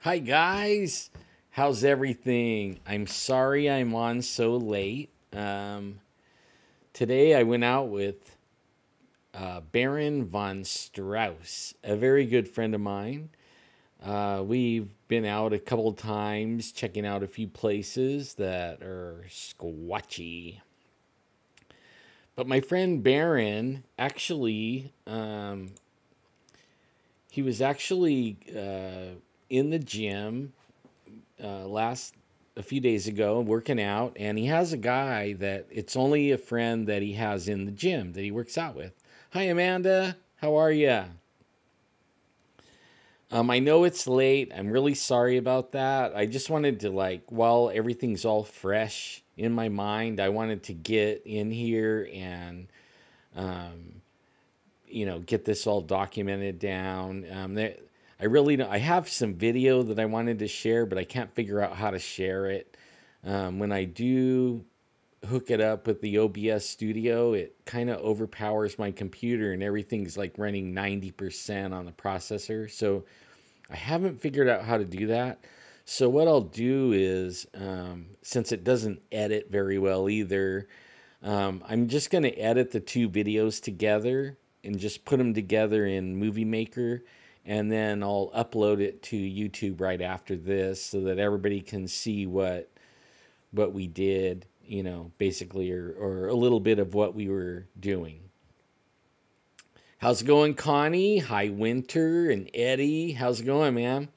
Hi guys, how's everything? I'm sorry I'm on so late. Today I went out with Baron von Strauss, a very good friend of mine. We've been out a couple of times checking out a few places that are squatchy. But my friend Baron actually, he was actually in the gym last a few days ago working out, and he has a guy that it's only a friend that he has in the gym that he works out with. Hi Amanda, how are you? I know it's late. I'm really sorry about that. I just wanted to, like, while everything's all fresh in my mind, I wanted to get in here and get this all documented down. I really don't. I have some video that I wanted to share, but I can't figure out how to share it. When I do hook it up with the OBS studio, it kind of overpowers my computer and everything's like running 90% on the processor. So I haven't figured out how to do that. So what I'll do is, since it doesn't edit very well either, I'm just going to edit the two videos together and just put them together in Movie Maker, and then I'll upload it to YouTube right after this so that everybody can see what we did, basically, or a little bit of what we were doing. How's it going, Connie? Hi, Winter and Eddie. How's it going, man?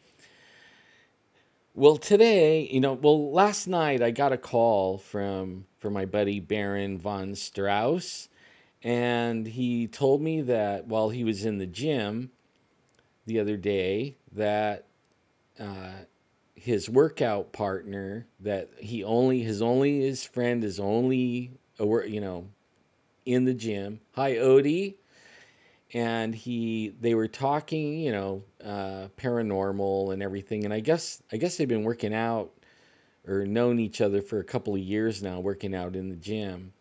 Well, today, last night I got a call from my buddy Baron von Strauss, and he told me that while he was in the gym the other day, that his workout partner, that his friend is only in the gym. Hi, Odie. And they were talking, paranormal and everything. And I guess they've been working out or known each other for a couple of years now, working out in the gym.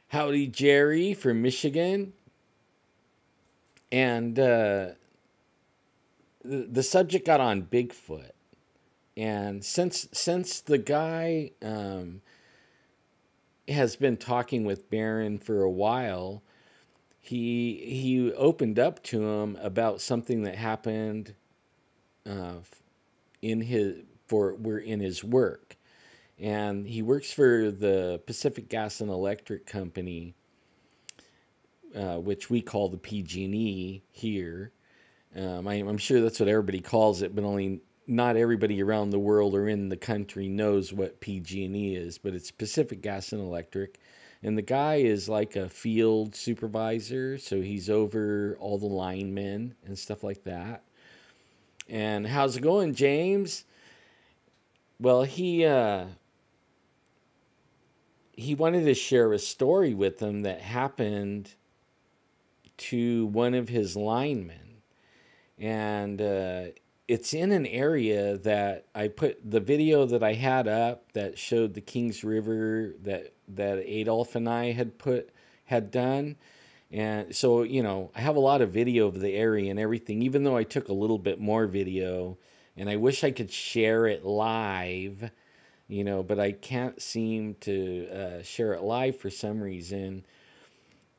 Howdy, Jerry from Michigan. And the subject got on Bigfoot. And since the guy has been talking with Baron for a while, he opened up to him about something that happened in his work. And he works for the Pacific Gas and Electric Company, which we call the PG&E here. I'm sure that's what everybody calls it, but only not everybody around the world or in the country knows what PG&E is. But it's Pacific Gas and Electric, and the guy is like a field supervisor, so he's over all the linemen and stuff like that. And how's it going, James? Well, he wanted to share a story with them that happened to one of his linemen. And it's in an area that I put the video that I had up that showed the Kings River that Adolf and I had done. And so, I have a lot of video of the area and everything, even though I took a little bit more video, and I wish I could share it live, but I can't seem to share it live for some reason.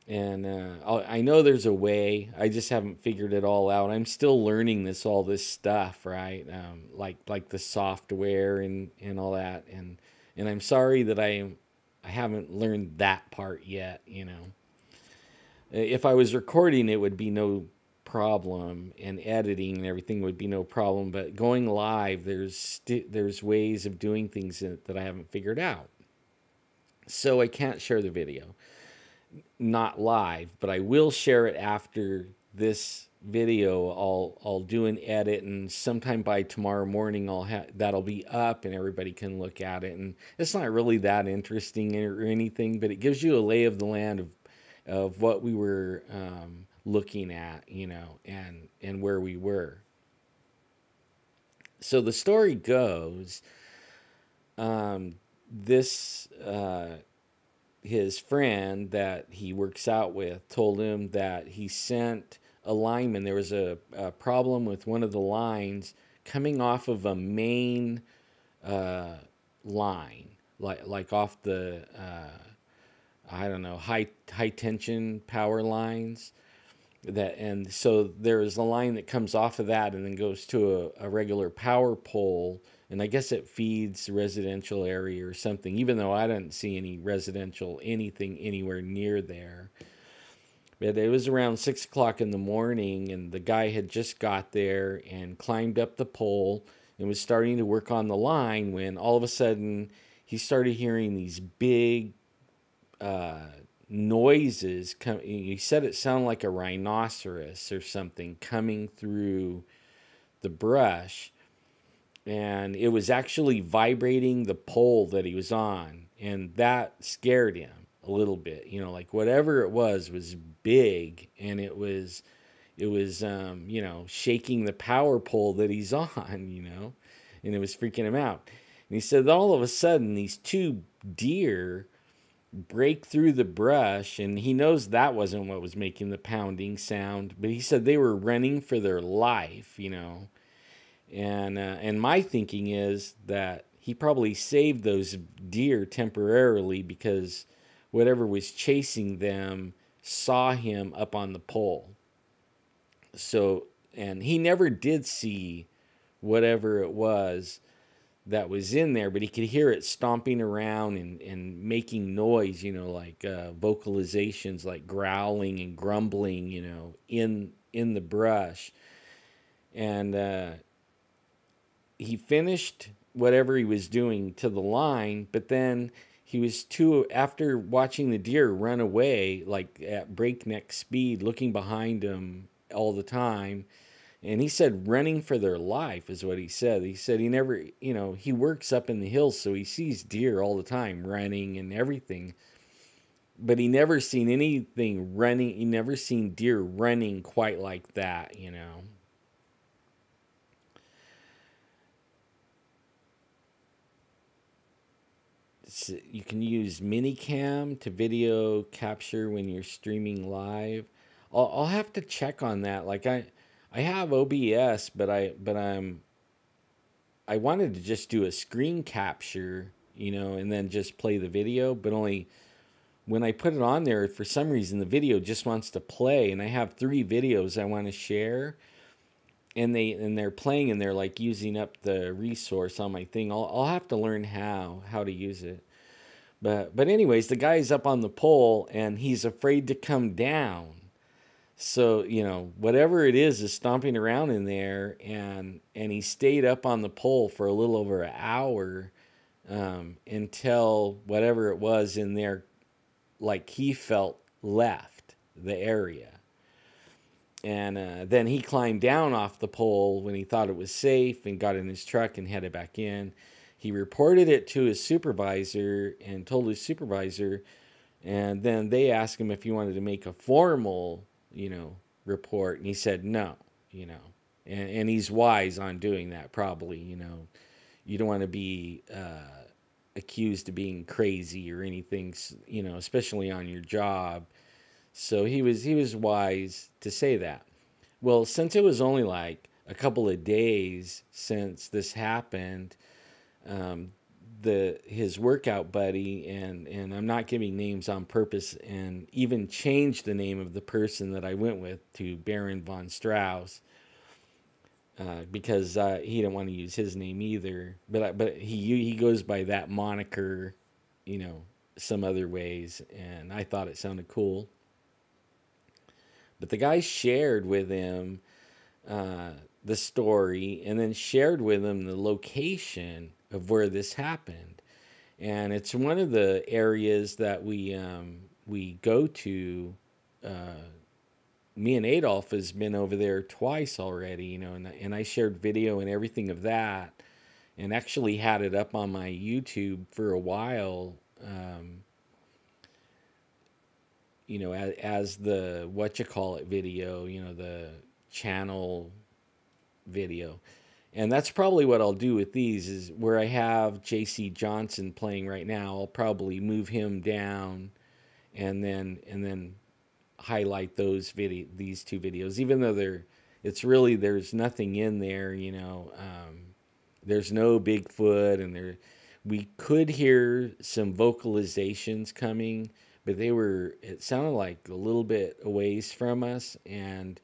And I know there's a way. I just haven't figured it all out. I'm still learning all this stuff, right? Like the software and all that. And I'm sorry that I haven't learned that part yet. If I was recording, it would be no problem, and editing and everything would be no problem. But going live, there's ways of doing things that I haven't figured out. So I can't share the video. Not live, but I will share it after this video. I'll do an edit, and sometime by tomorrow morning that'll be up and everybody can look at it. And it's not really that interesting or anything, but it gives you a lay of the land of what we were looking at, and where we were. So the story goes, his friend that he works out with told him that he sent a lineman. There was a problem with one of the lines coming off of a main line, like off the I don't know, high tension power lines. That, and so there's a line that comes off of that and then goes to a regular power pole, and I guess it feeds the residential area or something, even though I didn't see any residential anything anywhere near there. But it was around 6 o'clock in the morning, and the guy had just got there and climbed up the pole and was starting to work on the line when all of a sudden he started hearing these big noises. He said it sounded like a rhinoceros or something coming through the brush, and it was actually vibrating the pole that he was on, and that scared him a little bit. Like whatever it was big, and it was shaking the power pole that he's on, and it was freaking him out. And he said that all of a sudden these two deer break through the brush, and he knows that wasn't what was making the pounding sound, but he said they were running for their life, and my thinking is that he probably saved those deer temporarily because whatever was chasing them saw him up on the pole. So, and he never did see whatever it was that was in there, but he could hear it stomping around and making noise, like vocalizations, like growling and grumbling, in the brush. And he finished whatever he was doing to the line, but then he was after watching the deer run away, like at breakneck speed, looking behind him all the time. And he said running for their life is what he said. He said he never, he works up in the hills, so he sees deer all the time running and everything. But he never seen anything running. He never seen deer running quite like that, You can use Minicam to video capture when you're streaming live. I'll have to check on that. Like I have OBS, but I wanted to just do a screen capture, and then just play the video, but only when I put it on there, for some reason the video just wants to play, and I have 3 videos I want to share, and they're playing, and they're like using up the resource on my thing. I'll have to learn how to use it. But anyways, the guy's up on the pole and he's afraid to come down. So, whatever it is stomping around in there, and he stayed up on the pole for a little over an hour until whatever it was in there, like he felt, left the area. And then he climbed down off the pole when he thought it was safe and got in his truck and headed back in. He reported it to his supervisor and told his supervisor, and then they asked him if he wanted to make a formal report, and he said no, and he's wise on doing that, probably. You don't want to be accused of being crazy or anything, especially on your job. So he was wise to say that. Well, since it was only like a couple of days since this happened, his workout buddy, and I'm not giving names on purpose, and even changed the name of the person that I went with to Baron von Strauss, because he didn't want to use his name either. But he goes by that moniker, some other ways, and I thought it sounded cool. But the guy shared with him the story, and then shared with him the location of where this happened. And it's one of the areas that we go to. Me and Adolf has been over there twice already, and I shared video and everything of that, and actually had it up on my YouTube for a while, as the video, the channel video. And that's probably what I'll do with these, is where I have J.C. Johnson playing right now, I'll probably move him down and then highlight these 2 videos, even though they're it's really, there's nothing in there, there's no Bigfoot, and we could hear some vocalizations coming, but it sounded like a little bit a ways from us. And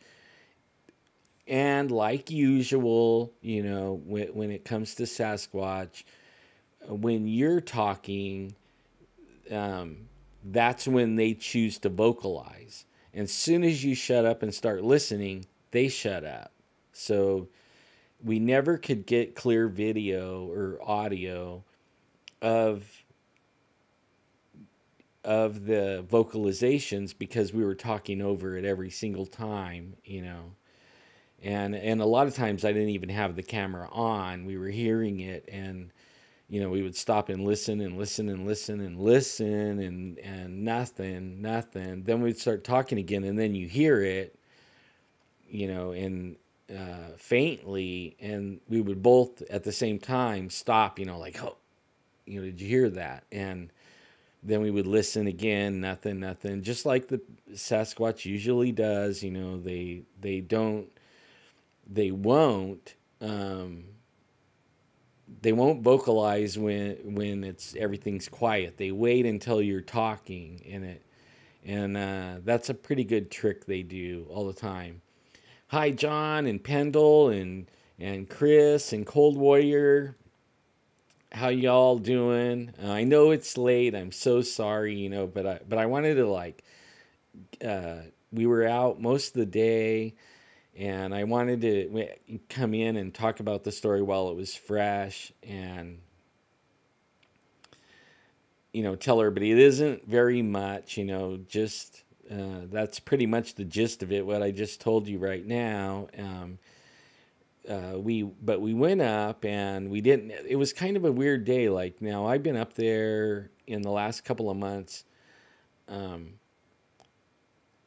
like usual, when it comes to Sasquatch, when you're talking, that's when they choose to vocalize. And as soon as you shut up and start listening, they shut up. So we never could get clear video or audio of the vocalizations because we were talking over it every single time. And a lot of times I didn't even have the camera on. We were hearing it, and we would stop and listen and listen and listen and listen, and nothing. Then we'd start talking again, and then you hear it, and faintly, and we would both at the same time stop, like, oh, did you hear that? And then we would listen again, nothing, just like the Sasquatch usually does. They won't vocalize when everything's quiet. They wait until you're talking, and that's a pretty good trick they do all the time. Hi, John and Pendle and Chris and Cold Warrior. How y'all doing? I know it's late. I'm so sorry, but I wanted to we were out most of the day, and I wanted to come in and talk about the story while it was fresh, and tell everybody it isn't very much, just that's pretty much the gist of it, what I just told you right now. We went up, and we didn't. It was kind of a weird day. Like, now I've been up there in the last couple of months.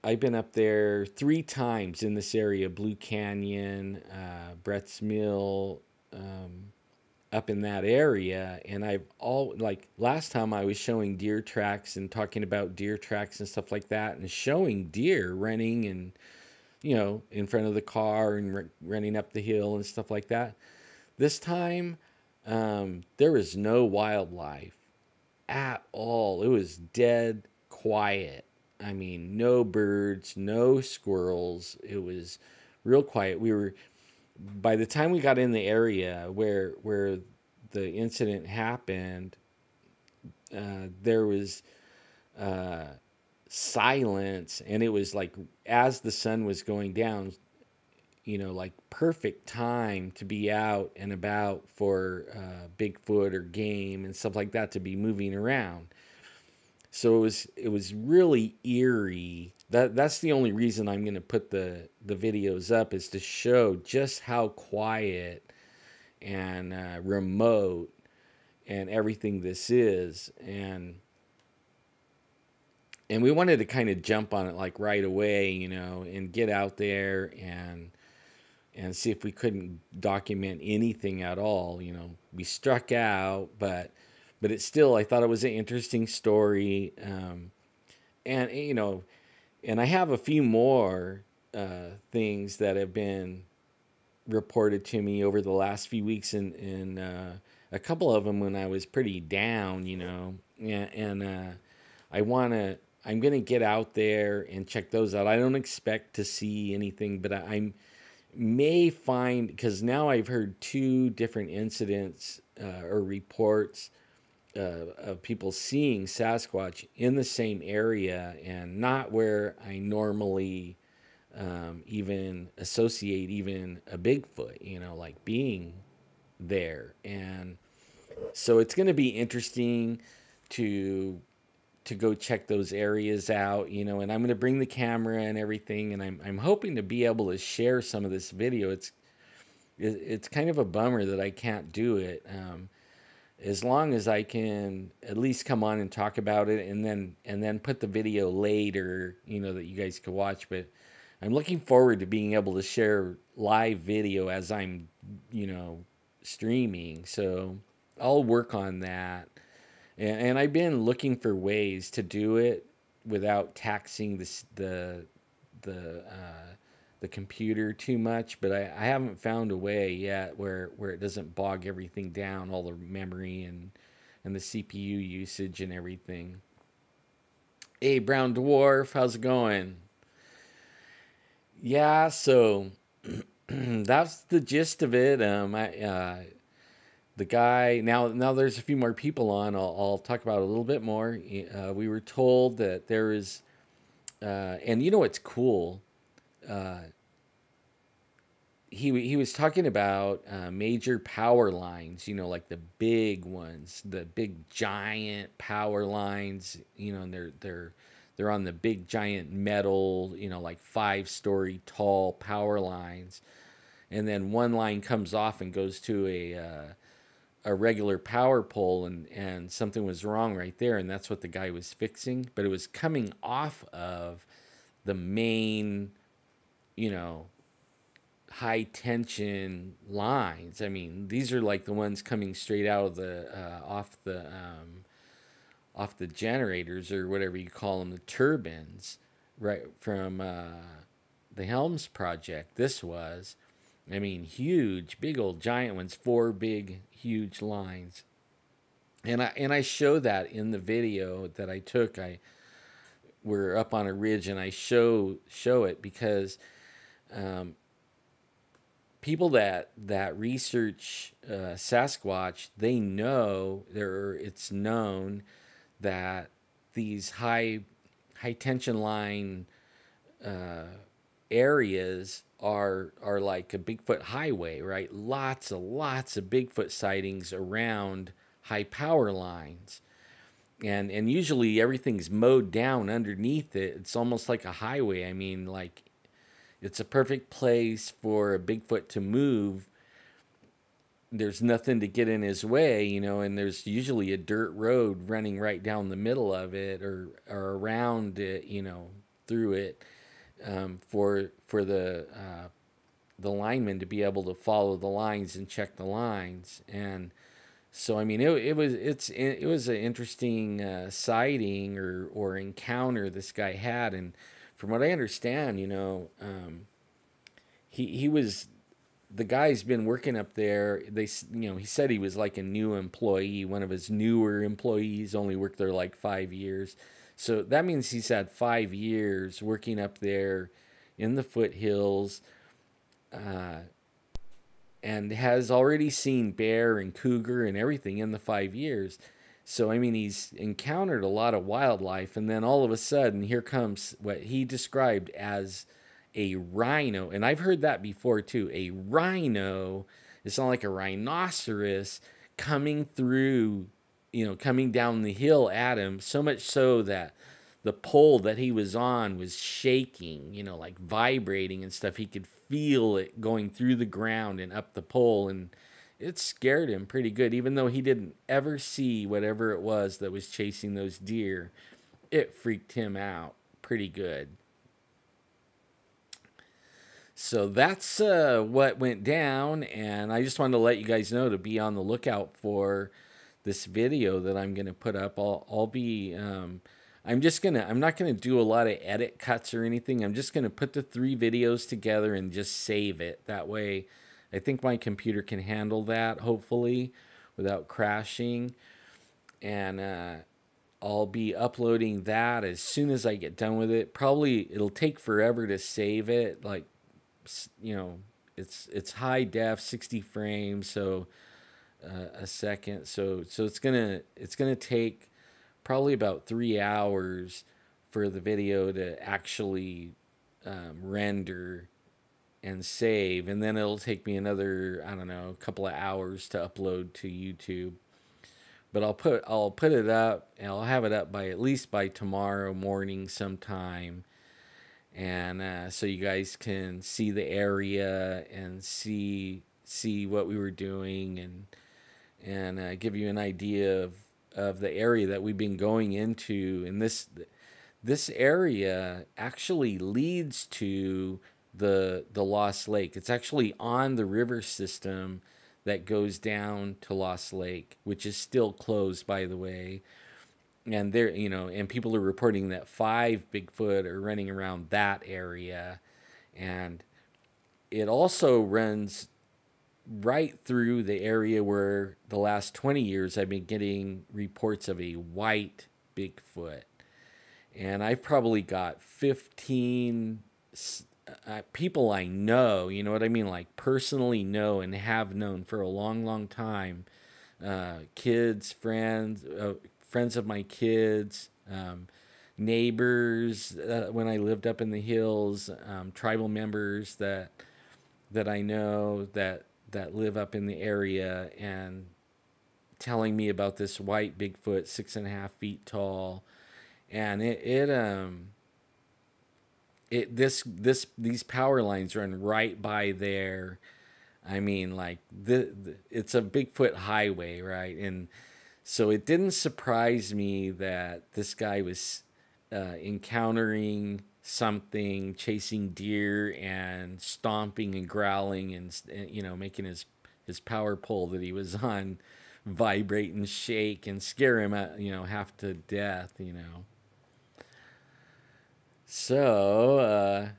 I've been up there 3 times in this area: Blue Canyon, Brett's Mill, up in that area. And last time I was showing deer tracks and talking about deer tracks and stuff like that, and showing deer running and in front of the car and running up the hill and stuff like that. This time, there was no wildlife at all. It was dead quiet. I mean, no birds, no squirrels. It was real quiet. By the time we got in the area where the incident happened, there was silence, and it was like as the sun was going down, like perfect time to be out and about for Bigfoot or game and stuff like that to be moving around. So it was really eerie. That's the only reason I'm going to put the videos up, is to show just how quiet and remote and everything this is. And we wanted to kind of jump on it like right away, and get out there and see if we couldn't document anything at all. We struck out, but it's still, I thought it was an interesting story. And I have a few more things that have been reported to me over the last few weeks, and a couple of them when I was pretty down, and I'm going to get out there and check those out. I don't expect to see anything, but I may find, because now I've heard 2 different incidents or reports of people seeing Sasquatch in the same area, and not where I normally even associate even a Bigfoot, like being there. And so it's going to be interesting to go check those areas out, and I'm going to bring the camera and everything, and I'm hoping to be able to share some of this video. It's kind of a bummer that I can't do it. As long as I can at least come on and talk about it, and then put the video later, that you guys can watch. But I'm looking forward to being able to share live video as I'm, streaming. So I'll work on that. And I've been looking for ways to do it without taxing the the computer too much, but I haven't found a way yet where it doesn't bog everything down, all the memory and the CPU usage and everything. Hey, Brown Dwarf, how's it going? Yeah, so that's the gist of it. The guy now there's a few more people on. I'll talk about it a little bit more. We were told that there is, and you know what's cool? Uh, he was talking about major power lines. You know, like the big ones, the big giant power lines. You know, and they're on the big giant metal. You know, like 5-story tall power lines, and then one line comes off and goes to a regular power pole, and something was wrong right there, and that's what the guy was fixing. But it was coming off of the main, you know, high tension lines. I mean, these are like the ones coming straight out of the off the generators, or whatever you call them, the turbines, right from the Helms project. This was, I mean, huge, big old giant ones, 4 big, huge lines. And I show that in the video that I took. We're up on a ridge, and I show it because um, people that research Sasquatch, they know it's known that these high tension line uh, areas are like a Bigfoot highway, right? Lots of Bigfoot sightings around high power lines. And usually everything's mowed down underneath it. It's almost like a highway. I mean, like, it's a perfect place for a Bigfoot to move. There's nothing to get in his way, you know, and there's usually a dirt road running right down the middle of it, or around it, you know, through it, for the lineman to be able to follow the lines and check the lines. And so, I mean, it was an interesting sighting or encounter this guy had. And from what I understand, you know, he was, the guy's been working up there. He said he was like a new employee, one of his newer employees, only worked there like 5 years. So that means he's had 5 years working up there in the foothills, uh, and has already seen bear and cougar and everything in the 5 years. So, I mean, he's encountered a lot of wildlife, and then all of a sudden, here comes what he described as a rhino. And I've heard that before too. A rhino, it's not like a rhinoceros coming through, you know, coming down the hill at him, so much so that the pole that he was on was shaking, you know, like vibrating and stuff. He could feel it going through the ground and up the pole, and it scared him pretty good, even though he didn't ever see whatever it was that was chasing those deer. It freaked him out pretty good. So that's what went down, and I just wanted to let you guys know to be on the lookout for this video that I'm going to put up. I'll be I'm not gonna do a lot of edit cuts or anything. I'm just gonna put the 3 videos together and just save it. That way, I think my computer can handle that, hopefully, without crashing. And I'll be uploading that as soon as I get done with it. Probably it'll take forever to save it. Like, you know, it's high def, 60 frames, so a second. So it's gonna take probably about 3 hours for the video to actually render and save, and then it'll take me another, I don't know, a couple of hours to upload to YouTube. But I'll put it up, and I'll have it up by at least by tomorrow morning sometime, and so you guys can see the area and see what we were doing, and give you an idea of the area that we've been going into. And this area actually leads to the Lost Lake. It's actually on the river system that goes down to Lost Lake, which is still closed, by the way. And there, you know, and people are reporting that 5 Bigfoot are running around that area. And it also runs right through the area where the last 20 years I've been getting reports of a white Bigfoot. And I've probably got 15 people I know, you know what I mean? Like personally know and have known for a long, long time. Kids, friends, friends of my kids, neighbors when I lived up in the hills, tribal members that I know that live up in the area, and telling me about this white Bigfoot, 6.5 feet tall, and these power lines run right by there. I mean, like it's a Bigfoot highway, right? And so it didn't surprise me that this guy was encountering something, chasing deer and stomping and growling and making his power pole that he was on vibrate and shake and scare him half to death. So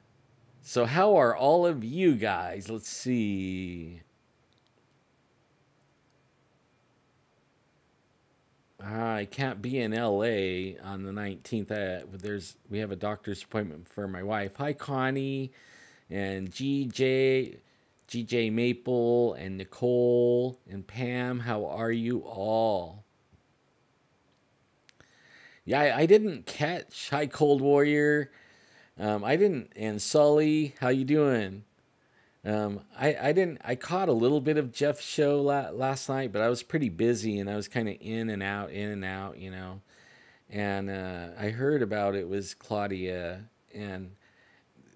how are all of you guys? Let's see. I can't be in LA on the 19th. We have a doctor's appointment for my wife. Hi, Connie and GJ Maple and Nicole and Pam. How are you all? Yeah, I didn't catch. Hi, Cold Warrior. I didn't. And Sully, how you doing? I didn't. I caught a little bit of Jeff's show last night, but I was pretty busy and I was kind of in and out, And I heard about it was Claudia, and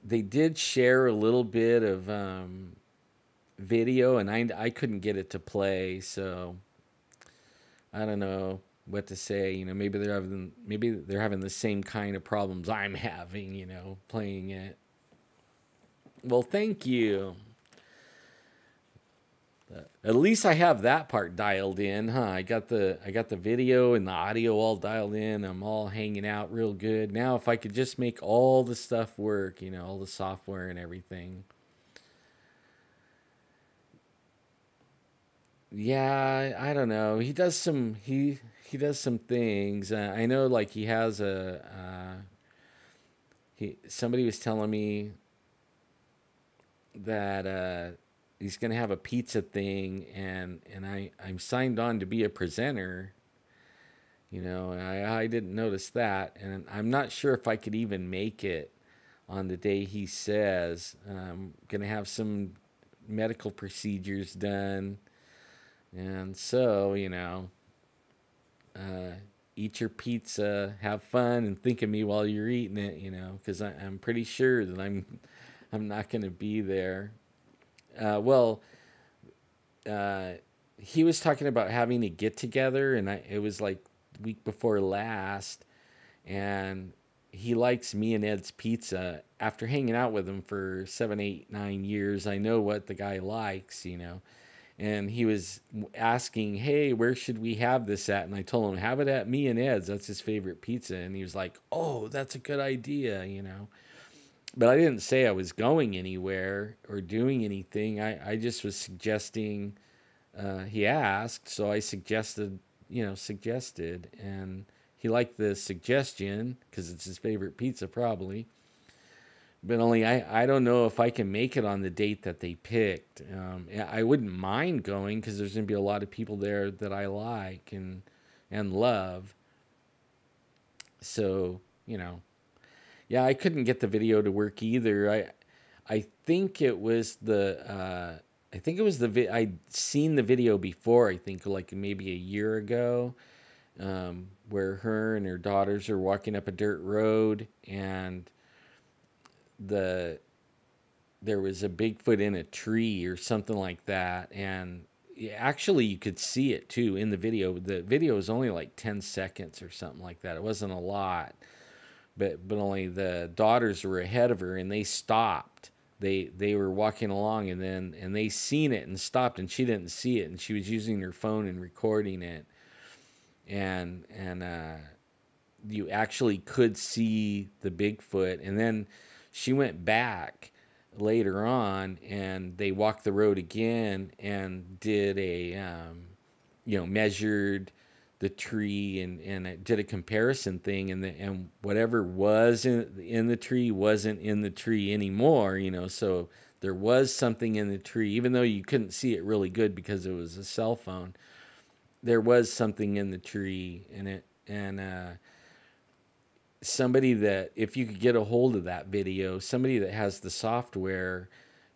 they did share a little bit of video, and I couldn't get it to play, so I don't know what to say. Maybe they're having the same kind of problems I'm having, playing it. Well, thank you. At least I have that part dialed in, huh? I got the video and the audio all dialed in. I'm all hanging out real good. Now if I could just make all the stuff work, all the software and everything. Yeah, I don't know. He does some things. I know, like he has somebody was telling me that he's gonna have a pizza thing, and I'm signed on to be a presenter. I didn't notice that, and I'm not sure if I could even make it on the day he says. I'm gonna have some medical procedures done, and so eat your pizza, have fun, and think of me while you're eating it. Because I'm pretty sure that I'm not gonna be there. Well, he was talking about having a get together, and it was like the week before last, and he likes me and Ed's Pizza. After hanging out with him for 7, 8, 9 years, I know what the guy likes, And he was asking, "Hey, where should we have this at?" And I told him, "Have it at me and Ed's. That's his favorite pizza." And he was like, "Oh, that's a good idea," But I didn't say I was going anywhere or doing anything. I just was suggesting. He asked, so I suggested, and he liked the suggestion because it's his favorite pizza, probably. But only I don't know if I can make it on the date that they picked. I wouldn't mind going because there's going to be a lot of people there that I like and love. So, yeah, I couldn't get the video to work either. I think it was I'd seen the video before. I think like maybe a year ago, where her and her daughters are walking up a dirt road, and there was a Bigfoot in a tree or something like that, and actually you could see it too in the video. The video was only like 10 seconds or something like that. It wasn't a lot. But only the daughters were ahead of her, and they stopped. They were walking along, and they seen it and stopped, and she didn't see it, and she was using her phone and recording it, and you actually could see the Bigfoot. And then she went back later on, and they walked the road again and did a measured the tree, and it did a comparison thing, and whatever was in the tree wasn't in the tree anymore, so there was something in the tree, even though you couldn't see it really good because it was a cell phone. There was something in the tree, and somebody that, if you could get a hold of that video, somebody that has the software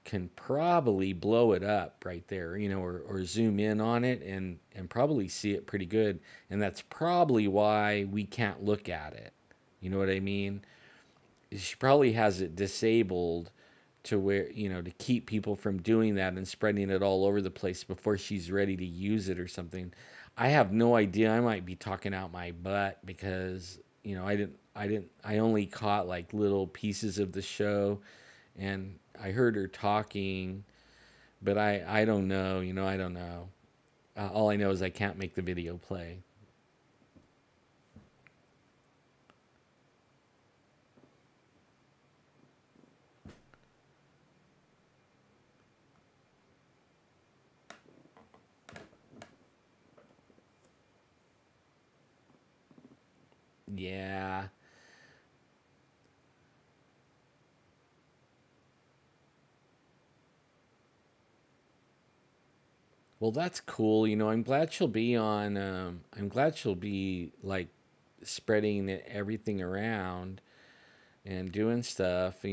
can probably blow it up right there, or zoom in on it and probably see it pretty good. And that's probably why we can't look at it. You know what I mean? She probably has it disabled to where, to keep people from doing that and spreading it all over the place before she's ready to use it or something. I have no idea. I might be talking out my butt because, I only caught like little pieces of the show, and I heard her talking, but I don't know, I don't know. All I know is I can't make the video play. Yeah. Well, that's cool. I'm glad she'll be on. I'm glad she'll be like spreading everything around and doing stuff.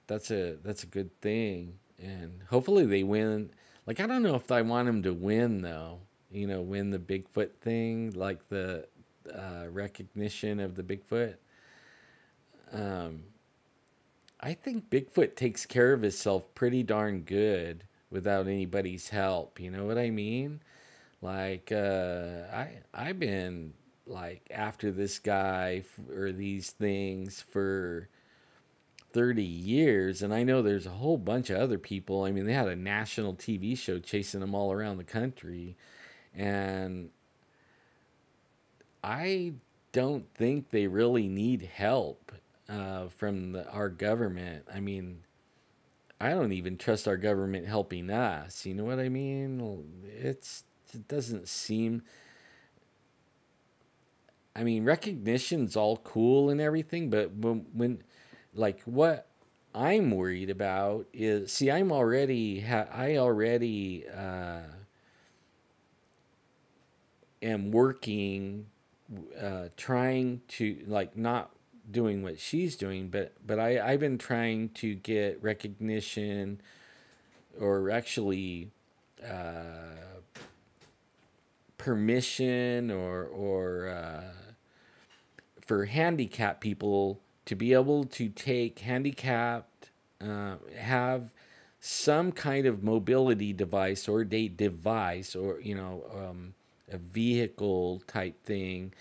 That's a good thing. And hopefully they win. Like, I don't know if I want them to win though. Win the Bigfoot thing, like the recognition of the Bigfoot. Um, I think Bigfoot takes care of himself pretty darn good without anybody's help. You know what I mean? Like, I've been like after this guy or these things for 30 years, and I know there's a whole bunch of other people. I mean, they had a national TV show chasing them all around the country, and I don't think they really need help from our government. I mean, I don't even trust our government helping us. You know what I mean? It doesn't seem. I mean, recognition's all cool and everything, but when like what I'm worried about is, see, I already am working, trying to, like, not doing what she's doing, but I've been trying to get recognition, or actually permission, or for handicapped people to be able to take handicapped, have some kind of mobility device or date device, or a vehicle type thing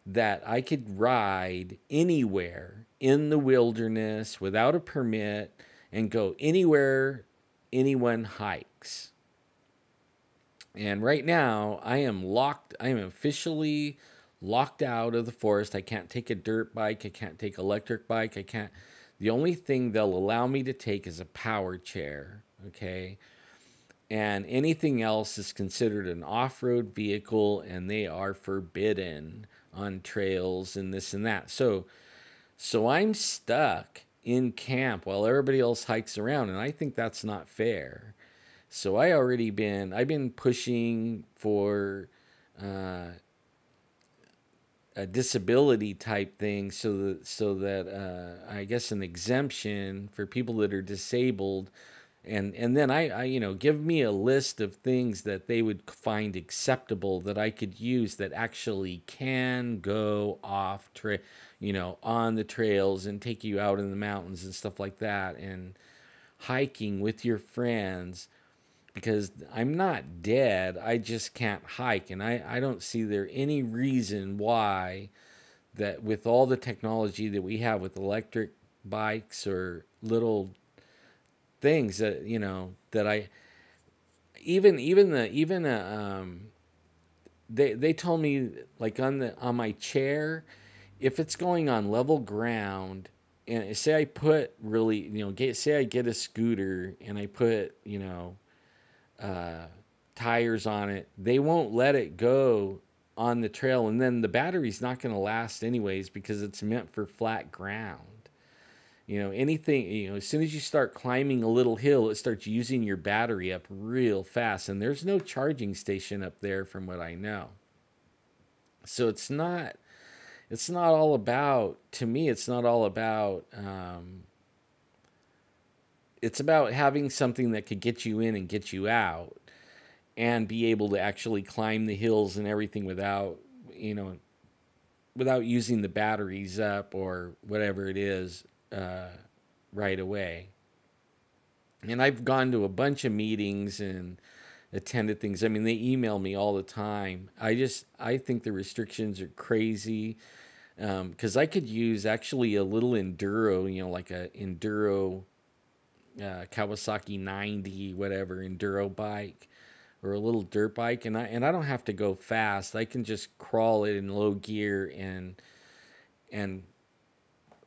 that I could ride anywhere in the wilderness without a permit and go anywhere anyone hikes. And right now, I am locked. I am officially locked out of the forest. I can't take a dirt bike. I can't take electric bike. I can't. The only thing they'll allow me to take is a power chair. Okay. And anything else is considered an off-road vehicle, and they are forbidden on trails and this and that. So I'm stuck in camp while everybody else hikes around, and I think that's not fair. So I've been pushing for a disability type thing, so that I guess an exemption for people that are disabled, and then I give me a list of things that they would find acceptable that I could use that actually can go on the trails and take you out in the mountains and stuff like that, and hiking with your friends, because I'm not dead. I just can't hike, and I don't see there any reason why that, with all the technology that we have with electric bikes or little things that that I even they told me, like, on my chair, if it's going on level ground and say I put really, say I get a scooter and I put, uh, tires on it, they won't let it go on the trail. And then the battery's not going to last anyways because it's meant for flat ground. Anything, as soon as you start climbing a little hill, it starts using your battery up real fast. And there's no charging station up there from what I know. So it's not all about, to me, it's not all about, it's about having something that could get you in and get you out and be able to actually climb the hills and everything without using the batteries up or whatever it is right away. And I've gone to a bunch of meetings and attended things. I mean, they email me all the time. I think the restrictions are crazy because I could use actually a little enduro, like a enduro Kawasaki 90, whatever, enduro bike or a little dirt bike. And I don't have to go fast. I can just crawl it in low gear and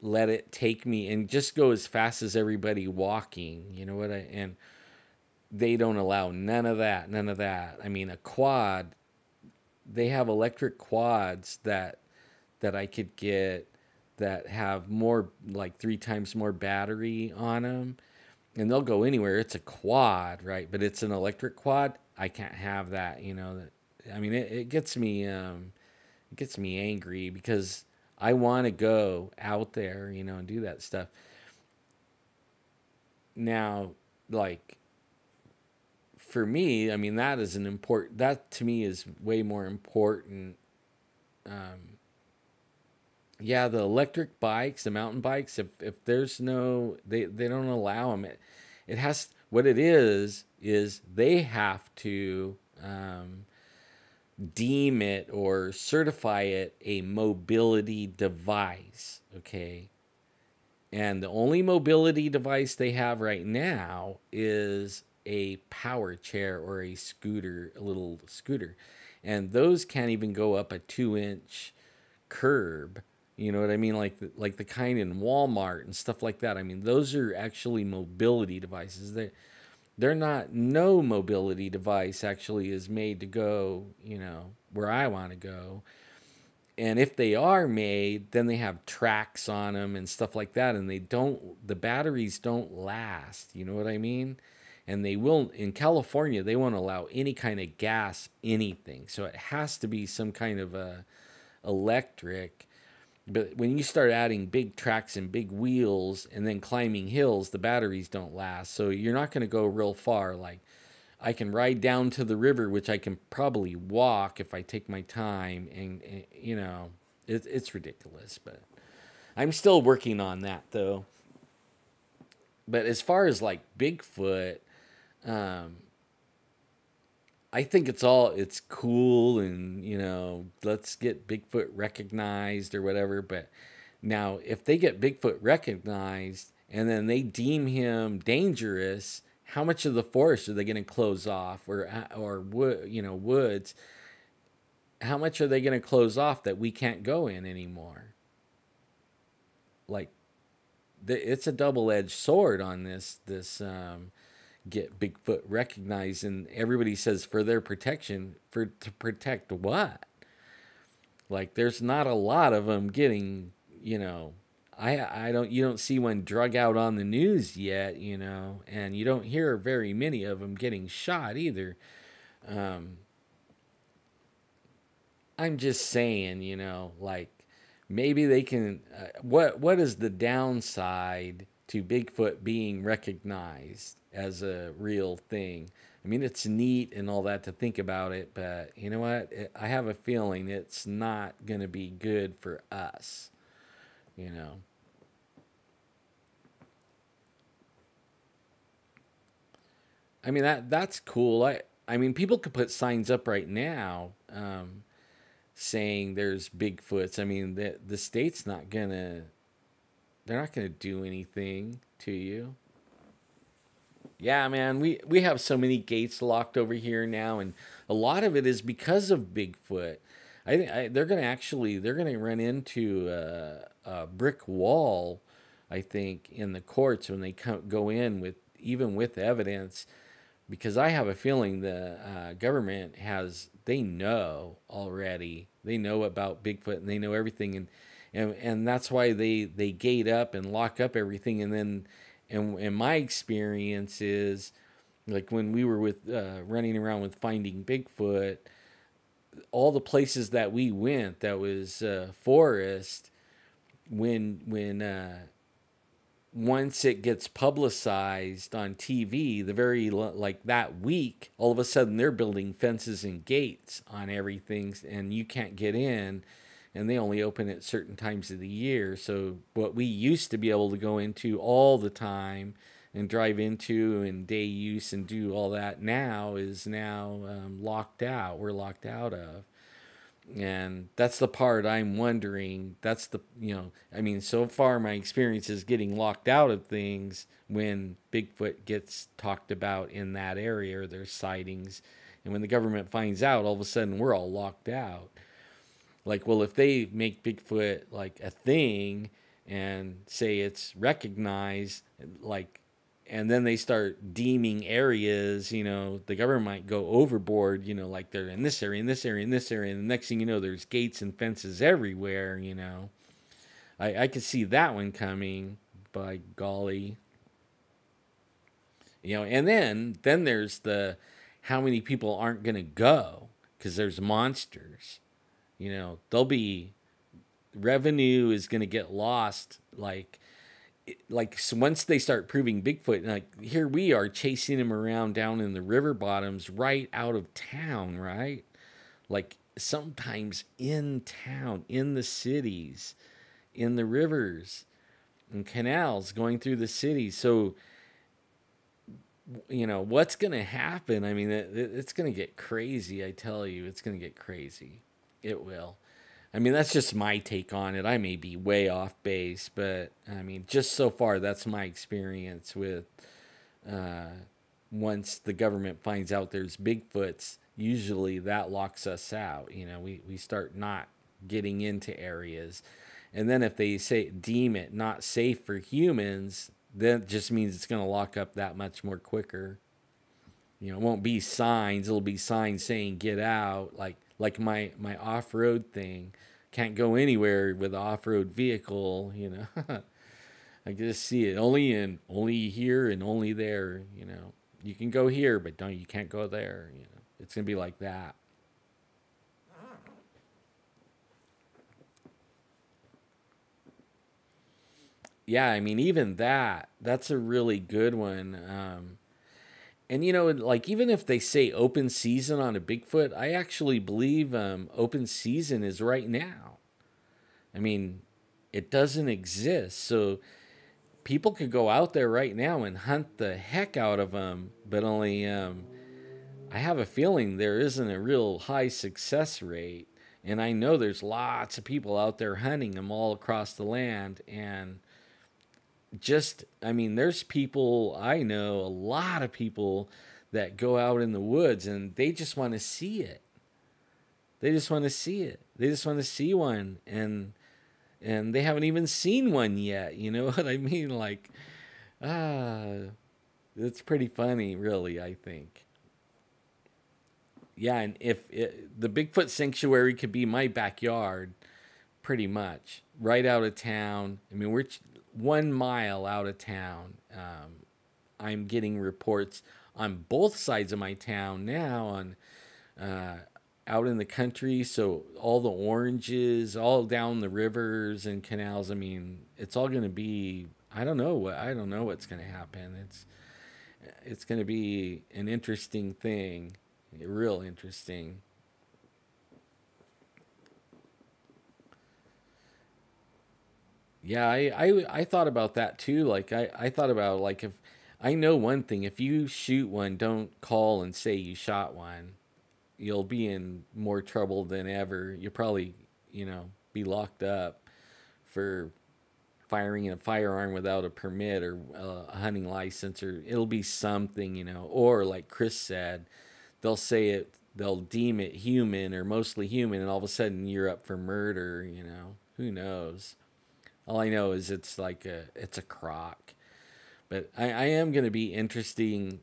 let it take me and just go as fast as everybody walking. And they don't allow none of that. I mean, a quad, they have electric quads that I could get that have more, like 3 times more battery on them, and they'll go anywhere. It's a quad, right? But it's an electric quad. I can't have that. I mean, it gets me angry because I want to go out there, and do that stuff. Now, like, for me, I mean, that to me is way more important. Yeah, the electric bikes, the mountain bikes, if there's no, they don't allow them. It has, what it is they have to deem it or certify it a mobility device, okay? And the only mobility device they have right now is a power chair or a scooter, a little scooter. And those can't even go up a 2-inch curb. You know what I mean? Like the kind in Walmart and stuff like that. I mean, those are actually mobility devices. They're not, no mobility device actually is made to go, where I want to go. And if they are made, then they have tracks on them and stuff like that. And the batteries don't last. You know what I mean? And they will, in California, they won't allow any kind of gas, anything. So it has to be some kind of a electric. But when you start adding big tracks and big wheels and then climbing hills, the batteries don't last. So you're not going to go real far. Like, I can ride down to the river, which I can probably walk if I take my time. And it's ridiculous. But I'm still working on that, though. But as far as, like, Bigfoot, I think it's cool and, let's get Bigfoot recognized or whatever. But now if they get Bigfoot recognized and then they deem him dangerous, how much of the forest are they going to close off or woods? How much are they going to close off that we can't go in anymore? Like, it's a double-edged sword on this get Bigfoot recognized, and everybody says for their protection, to protect what? Like, there's not a lot of them getting, you don't see one drug out on the news yet, and you don't hear very many of them getting shot either. I'm just saying, like, maybe they can, what is the downside to Bigfoot being recognized as a real thing? I mean, it's neat and all that to think about it, but you know what? I have a feeling it's not going to be good for us, I mean, that's cool. I mean, people could put signs up right now saying there's Bigfoots. I mean, the state's not going to, they're not going to do anything to you. Yeah, man, we have so many gates locked over here now, and a lot of it is because of Bigfoot. I think they're going to run into a brick wall I think, in the courts when they go in with even with evidence, because I have a feeling the government they know already. They know about Bigfoot and they know everything, and that's why they gate up and lock up everything. And then, and my experience is, like when we were with running around with finding Bigfoot, all the places that we went that was forest, when once it gets publicized on TV, the very like that week, all of a sudden they're building fences and gates on everything, and you can't get in, and they only open at certain times of the year. So what we used to be able to go into all the time and drive into and day use and do all that now is now locked out. We're locked out of. And that's the part I'm wondering. That's the, I mean, so far my experience is getting locked out of things when Bigfoot gets talked about in that area or there's sightings. And when the government finds out, all of a sudden we're all locked out. Like, well, if they make Bigfoot like a thing and say it's recognized, like, and then they start deeming areas, the government might go overboard, like they're in this area, in this area, in this area. And the next thing you know, there's gates and fences everywhere, I could see that one coming, by golly. And then there's the how many people aren't going to go because there's monsters. They'll be, revenue is going to get lost, so once they start proving Bigfoot, like here we are chasing him around down in the river bottoms right out of town, right? Like sometimes in town, in the cities, in the rivers and canals going through the city. So, what's going to happen? I mean, it's going to get crazy. I tell you, it's going to get crazy. It will. I mean, that's just my take on it. I may be way off base, but I mean, just so far, that's my experience with once the government finds out there's Bigfoots, usually that locks us out. We start not getting into areas. And then if they deem it not safe for humans, that just means it's going to lock up that much more quicker. It won't be signs. It'll be signs saying get out, like my off-road thing. Can't go anywhere with an off-road vehicle, I just see it only here and only there, You can go here, but you can't go there, It's going to be like that. Yeah, I mean, even that's a really good one. And like even if they say open season on a Bigfoot, I actually believe open season is right now. I mean, it doesn't exist. So people could go out there right now and hunt the heck out of them, but only I have a feeling there isn't a real high success rate. And I know there's lots of people out there hunting them all across the land. And I mean, there's people, I know a lot of people that go out in the woods and they just want to see it. They just want to see it. They just want to see one. And they haven't even seen one yet. You know what I mean? Like, it's pretty funny, really, I think. Yeah, and the Bigfoot sanctuary could be my backyard, pretty much, right out of town. I mean, we're 1 mile out of town. I'm getting reports on both sides of my town now on out in the country. So all the oranges, all down the rivers and canals. I mean, it's all going to be. I don't know what's going to happen. It's going to be an interesting thing, real interesting. Yeah, I thought about that too. Like I thought about like if I know one thing, if you shoot one, don't call and say you shot one. You'll be in more trouble than ever. You'll probably, be locked up for firing a firearm without a permit or a hunting license, or it'll be something, or like Chris said, they'll deem it human or mostly human, and all of a sudden you're up for murder, who knows? All I know is it's a croc. But I am going to be interested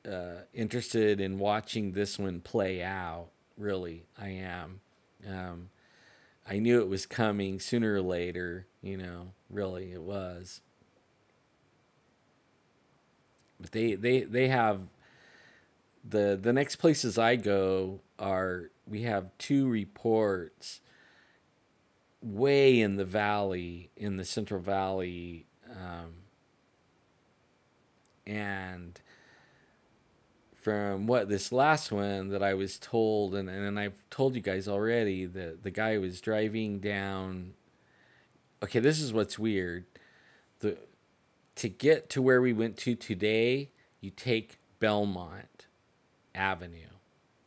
in watching this one play out. Really, I am. Um, I knew it was coming sooner or later. Really, it was. But they have the next places I go are we have two reports way in the valley, in the Central Valley, and from what this last one that I was told, and I've told you guys already, the guy was driving down. Okay, this is what's weird. The To get to where we went to today, you take Belmont Avenue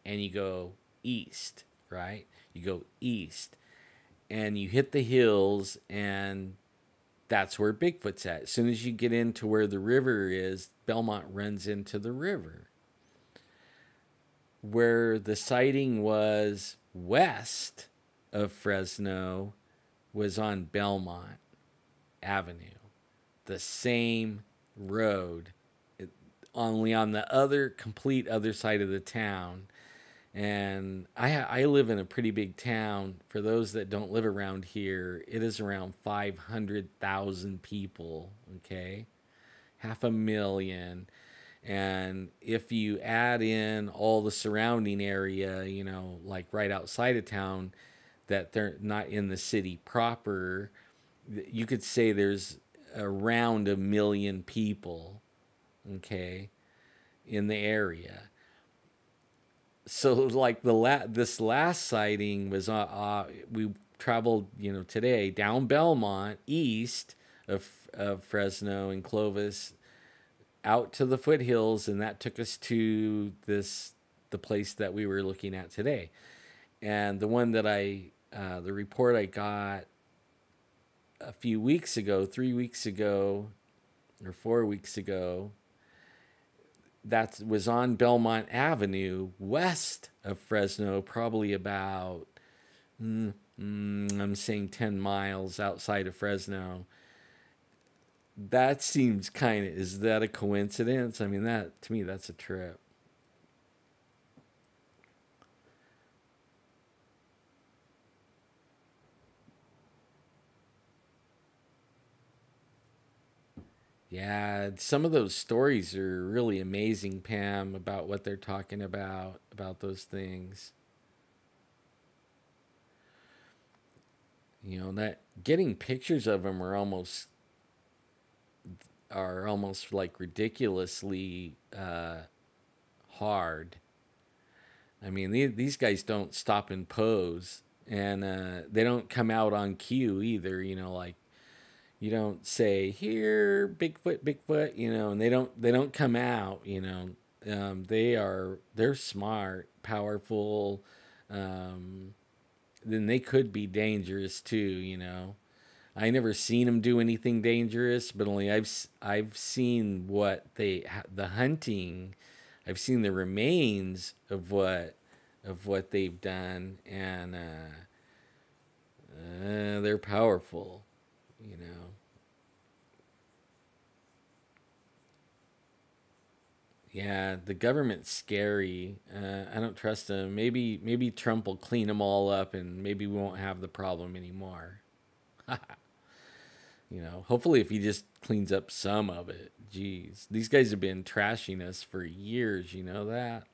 and you go east, right? You go east and you hit the hills, and that's where Bigfoot's at. As soon as you get into where the river is, Belmont runs into the river. Where the sighting was west of Fresno was on Belmont Avenue, the same road, only on the complete other side of the town. And I live in a pretty big town. For those that don't live around here, it is around 500,000 people, okay? 500,000. And if you add in all the surrounding area, like right outside of town, that they're not in the city proper, you could say there's around 1 million people, okay, in the area. So like this last sighting was we traveled today down Belmont east of Fresno and Clovis out to the foothills, and that took us to the place that we were looking at today. And the one that the report I got a few weeks ago, 3 weeks ago or 4 weeks ago, that was on Belmont Avenue, west of Fresno, probably about, I'm saying 10 miles outside of Fresno. That seems is that a coincidence? I mean, to me, that's a trip. Yeah, some of those stories are really amazing, Pam, about what they're talking about those things. That getting pictures of them are almost like ridiculously hard. I mean, these guys don't stop and pose, and they don't come out on cue either. Like you don't say here Bigfoot, Bigfoot, and they don't come out. They're smart, powerful. Then they could be dangerous too. I never seen them do anything dangerous, but only I've seen the hunting. I've seen the remains of what they've done, and they're powerful. You know. Yeah, the government's scary. I don't trust them. Maybe Trump will clean them all up, and maybe we won't have the problem anymore. Hopefully if he just cleans up some of it. Jeez, these guys have been trashing us for years. You know that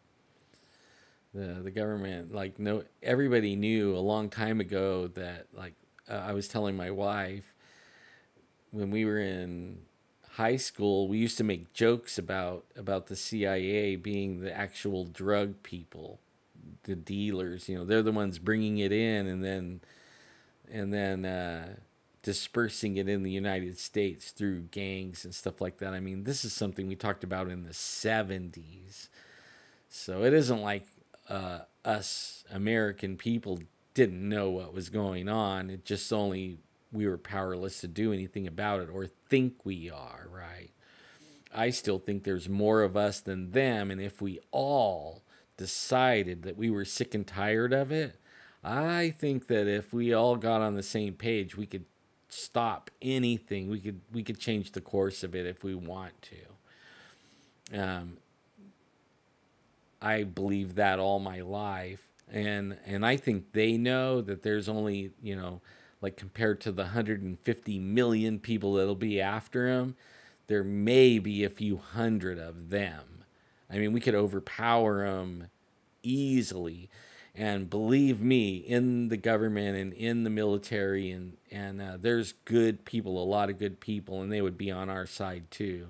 the government, like, no, everybody knew a long time ago that, like, I was telling my wife when we were in high school, we used to make jokes about the CIA being the actual drug people, the dealers. They're the ones bringing it in and then dispersing it in the United States through gangs and stuff like that. I mean, this is something we talked about in the 70s. So it isn't like us American people didn't know what was going on. It just only we were powerless to do anything about it, or think we are, right? I still think there's more of us than them, and if we all decided that we were sick and tired of it, I think that if we all got on the same page, we could stop anything. We could change the course of it if we want to. I believe that all my life, and I think they know that there's only, like, compared to the 150 million people that'll be after him, there may be a few hundred of them. I mean, we could overpower them easily. And believe me, in the government and in the military, and there's good people, a lot of good people, and they would be on our side too.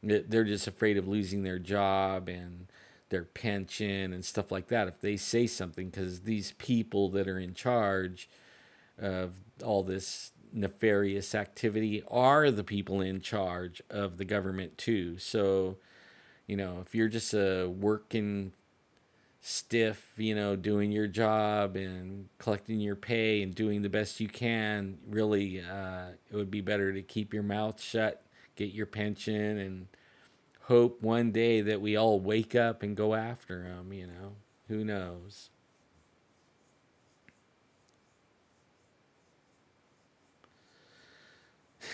They're just afraid of losing their job and their pension and stuff like that if they say something, because these people that are in charge of all this nefarious activity are the people in charge of the government too. So, if you're just a working stiff, doing your job and collecting your pay and doing the best you can, really, it would be better to keep your mouth shut, get your pension, and hope one day that we all wake up and go after them. Who knows?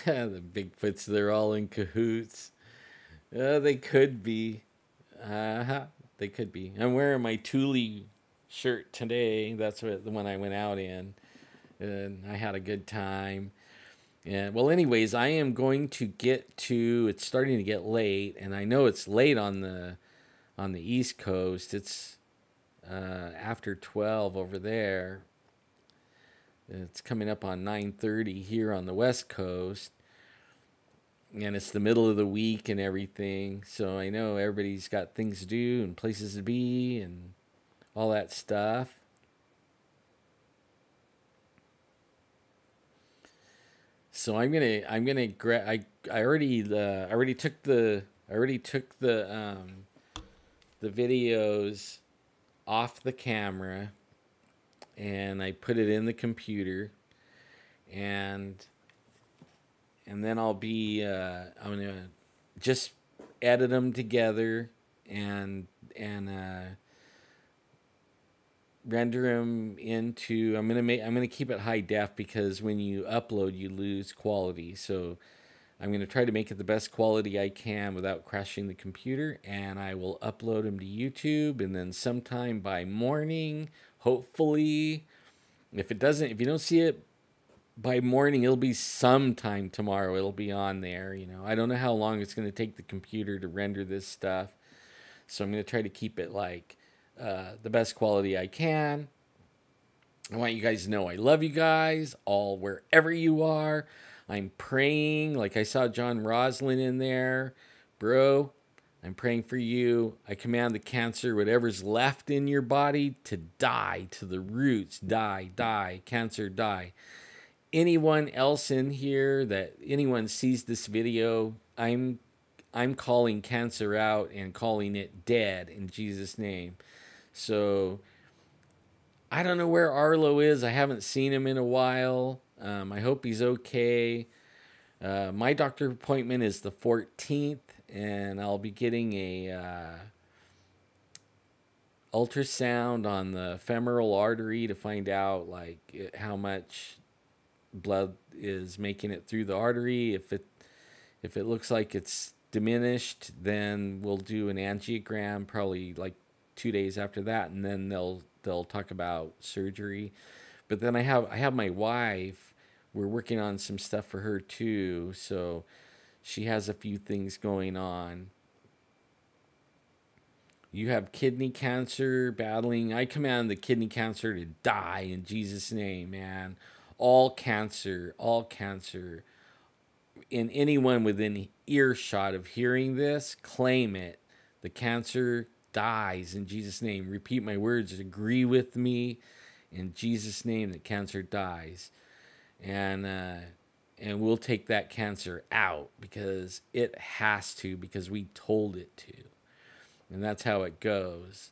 The Bigfoots, they're all in cahoots. They could be. They could be. I'm wearing my Thule shirt today. That's the one I went out in. And I had a good time. And, well, anyways, I am going to get to, it's starting to get late, and I know it's late on the East Coast. It's after 12 over there. It's coming up on 9:30 here on the West Coast. And it's the middle of the week and everything. So I know everybody's got things to do and places to be and all that stuff. So I'm gonna grab. I already took the videos off the camera, and I put it in the computer, and then I'm gonna just edit them together and render them into. I'm gonna keep it high def, because when you upload, you lose quality. So I'm gonna try to make it the best quality I can without crashing the computer, and I will upload them to YouTube. And then sometime by morning, hopefully, if you don't see it by morning, it'll be sometime tomorrow. It'll be on there. I don't know how long it's going to take the computer to render this stuff. So I'm going to try to keep it like the best quality I can. I want you guys to know I love you guys all wherever you are. I'm praying. Like, I saw John Roslin in there. Bro, I'm praying for you. I command the cancer, whatever's left in your body, to die to the roots. Die. Cancer, die. Anyone else in here that anyone sees this video, I'm calling cancer out and calling it dead in Jesus' name. So I don't know where Arlo is. I haven't seen him in a while. I hope he's okay. My doctor appointment is the 14th, and I'll be getting a ultrasound on the femoral artery to find out like how much blood is making it through the artery. If it looks like it's diminished, then we'll do an angiogram probably like 2 days after that, and then they'll talk about surgery. But then I have my wife. We're working on some stuff for her too, so she has a few things going on. You have kidney cancer battling. I command the kidney cancer to die in Jesus' name, man. All cancer. In anyone within earshot of hearing this, claim it. The cancer dies in Jesus' name. Repeat my words. Agree with me in Jesus' name that cancer dies. And we'll take that cancer out, because it has to, because we told it to. And that's how it goes.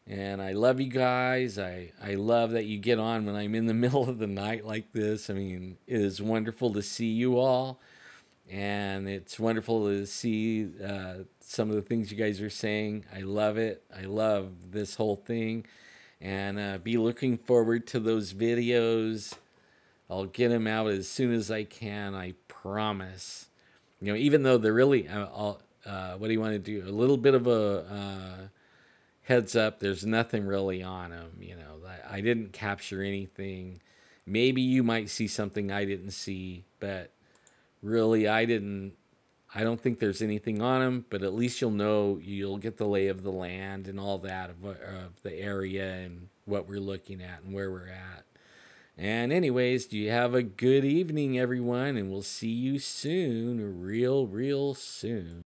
And I love you guys. I love that you get on when I'm in the middle of the night like this. I mean, it is wonderful to see you all. And it's wonderful to see some of the things you guys are saying. I love it. I love this whole thing. And be looking forward to those videos. I'll get them out as soon as I can. I promise. You know, even though they're really, what do you want to do? A little bit of a heads up. There's nothing really on them. You know, I didn't capture anything. Maybe you might see something I didn't see, but really, I didn't. I don't think there's anything on them, but at least you'll get the lay of the land and all that of the area and what we're looking at and where we're at. And anyways, you have a good evening, everyone, and we'll see you soon, real soon.